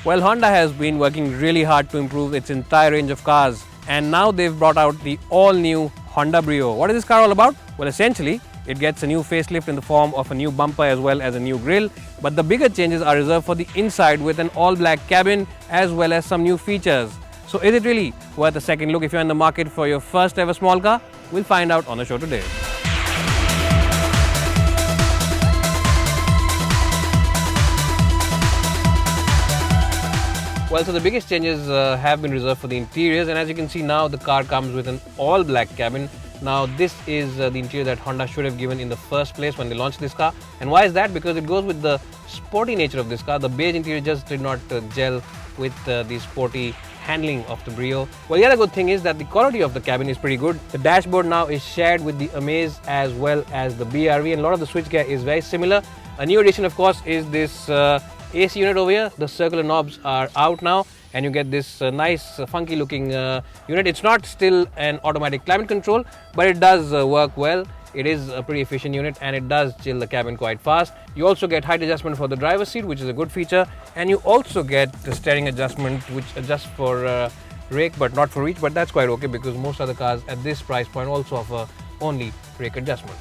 Well, Honda has been working really hard to improve its entire range of cars, and now they've brought out the all-new Honda Brio. What is this car all about? Well, essentially, it gets a new facelift in the form of a new bumper as well as a new grille, but the bigger changes are reserved for the inside with an all-black cabin as well as some new features. So is it really worth a second look if you're in the market for your first ever small car? We'll find out on the show today. Well, so the biggest changes have been reserved for the interiors, and as you can see now, the car comes with an all-black cabin. Now, this is the interior that Honda should have given in the first place when they launched this car. And why is that? Because it goes with the sporty nature of this car. The beige interior just did not gel with the sporty handling of the Brio. Well, the other good thing is that the quality of the cabin is pretty good. The dashboard now is shared with the Amaze as well as the BRV, and a lot of the switchgear is very similar. A new addition, of course, is this AC unit over here. The circular knobs are out now, and you get this nice funky looking unit. It's not still an automatic climate control, but it does work well. It is a pretty efficient unit, and it does chill the cabin quite fast. You also get height adjustment for the driver's seat, which is a good feature, and you also get the steering adjustment, which adjusts for rake but not for reach, but that's quite okay because most other cars at this price point also offer only rake adjustment.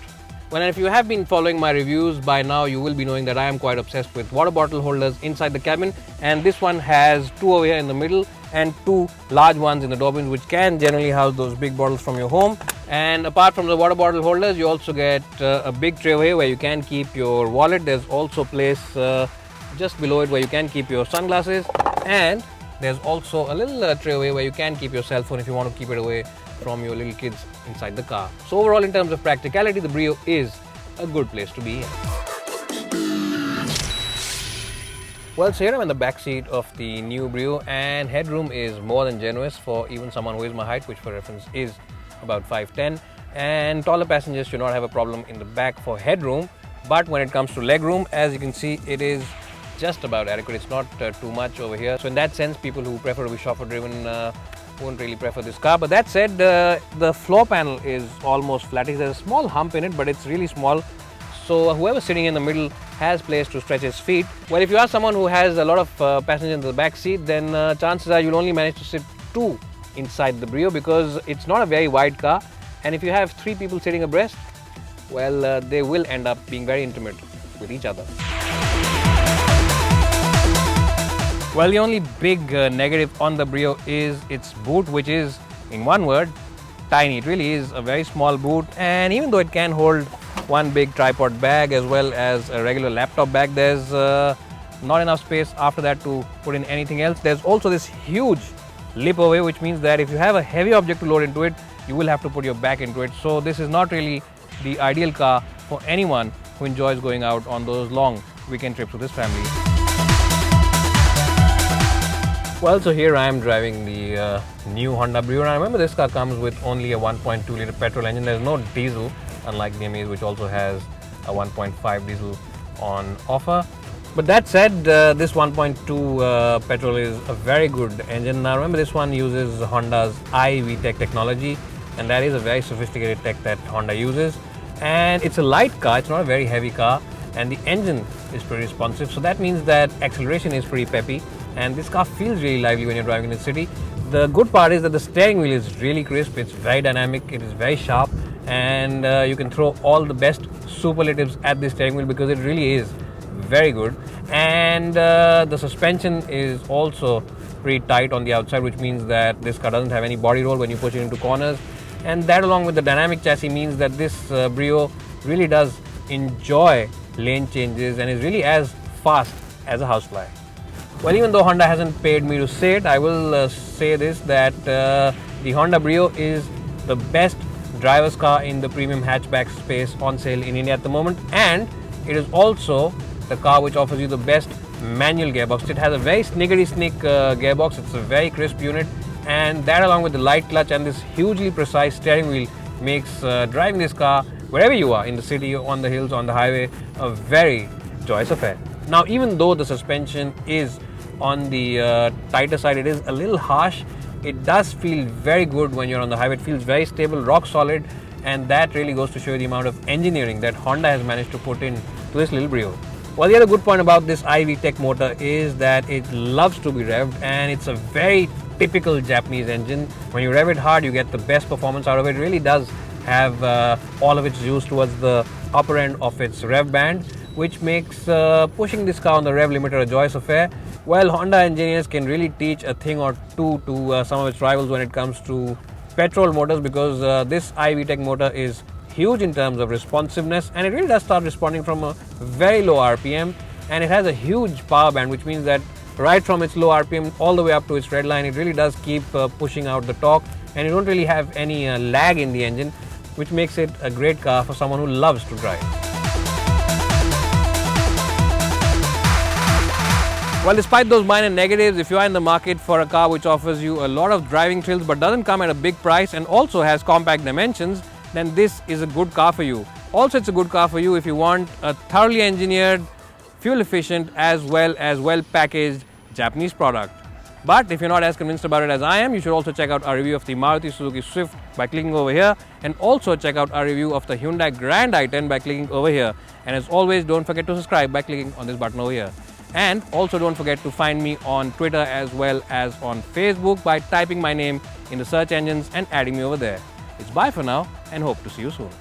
Well, and if you have been following my reviews by now, you will be knowing that I am quite obsessed with water bottle holders inside the cabin, and this one has two over here in the middle and two large ones in the door bins, which can generally house those big bottles from your home. And apart from the water bottle holders, you also get a big tray over here where you can keep your wallet. There's also place just below it where you can keep your sunglasses, and there's also a little tray over here where you can keep your cell phone if you want to keep it away from your little kids inside the car. So overall, in terms of practicality, the Brio is a good place to be in. Well, so here I'm in the back seat of the new Brio, and headroom is more than generous for even someone who is my height, which for reference is about 5'10", and taller passengers should not have a problem in the back for headroom. But when it comes to legroom, as you can see, it is just about adequate. It's not too much over here. So in that sense, people who prefer to be chauffeur driven won't really prefer this car. But that said, the floor panel is almost flattish. There's a small hump in it, but it's really small. So whoever's sitting in the middle has place to stretch his feet. Well, if you are someone who has a lot of passengers in the back seat, then chances are you'll only manage to sit two inside the Brio because it's not a very wide car. And if you have three people sitting abreast, well, they will end up being very intimate with each other. Well, the only big negative on the Brio is its boot, which is, in one word, tiny. It really is a very small boot, and even though it can hold one big tripod bag as well as a regular laptop bag, there's not enough space after that to put in anything else. There's also this huge lip over here, which means that if you have a heavy object to load into it, you will have to put your back into it. So this is not really the ideal car for anyone who enjoys going out on those long weekend trips with his family. Well, so here I am driving the new Honda Brio, and I remember this car comes with only a 1.2 litre petrol engine. There's no diesel, unlike the Amaze, which also has a 1.5 diesel on offer. But that said, this 1.2 petrol is a very good engine. Now remember, this one uses Honda's iVTEC technology, and that is a very sophisticated tech that Honda uses. And it's a light car, it's not a very heavy car, and the engine is pretty responsive. So that means that acceleration is pretty peppy, and this car feels really lively when you're driving in the city. The good part is that the steering wheel is really crisp, it's very dynamic, it is very sharp, and you can throw all the best superlatives at the steering wheel because it really is very good. And the suspension is also pretty tight on the outside, which means that this car doesn't have any body roll when you push it into corners, and that along with the dynamic chassis means that this Brio really does enjoy lane changes and is really as fast as a housefly. Well, even though Honda hasn't paid me to say it, I will say this, that the Honda Brio is the best driver's car in the premium hatchback space on sale in India at the moment, and it is also the car which offers you the best manual gearbox. It has a very sniggery-snick gearbox. It's a very crisp unit, and that along with the light clutch and this hugely precise steering wheel makes driving this car wherever you are, in the city, on the hills, on the highway, a very joyous affair. Now, even though the suspension is on the tighter side, it is a little harsh, it does feel very good when you're on the highway. It feels very stable, rock solid, and that really goes to show you the amount of engineering that Honda has managed to put in to this little Brio. Well, the other good point about this iVTEC motor is that it loves to be revved, and it's a very typical Japanese engine. When you rev it hard, you get the best performance out of it. It really does have all of its juice towards the upper end of its rev band, which makes pushing this car on the rev limiter a joyous affair. Well, Honda engineers can really teach a thing or two to some of its rivals when it comes to petrol motors, because this iVTEC motor is huge in terms of responsiveness, and it really does start responding from a very low RPM, and it has a huge power band, which means that right from its low RPM all the way up to its red line, it really does keep pushing out the torque, and you don't really have any lag in the engine, which makes it a great car for someone who loves to drive. Well, despite those minor negatives, if you are in the market for a car which offers you a lot of driving thrills but doesn't come at a big price and also has compact dimensions, then this is a good car for you. Also, it's a good car for you if you want a thoroughly engineered, fuel efficient as well as well packaged Japanese product. But if you're not as convinced about it as I am, you should also check out our review of the Maruti Suzuki Swift by clicking over here, and also check out our review of the Hyundai Grand i10 by clicking over here. And as always, don't forget to subscribe by clicking on this button over here. And also don't forget to find me on Twitter as well as on Facebook by typing my name in the search engines and adding me over there. It's bye for now, and hope to see you soon.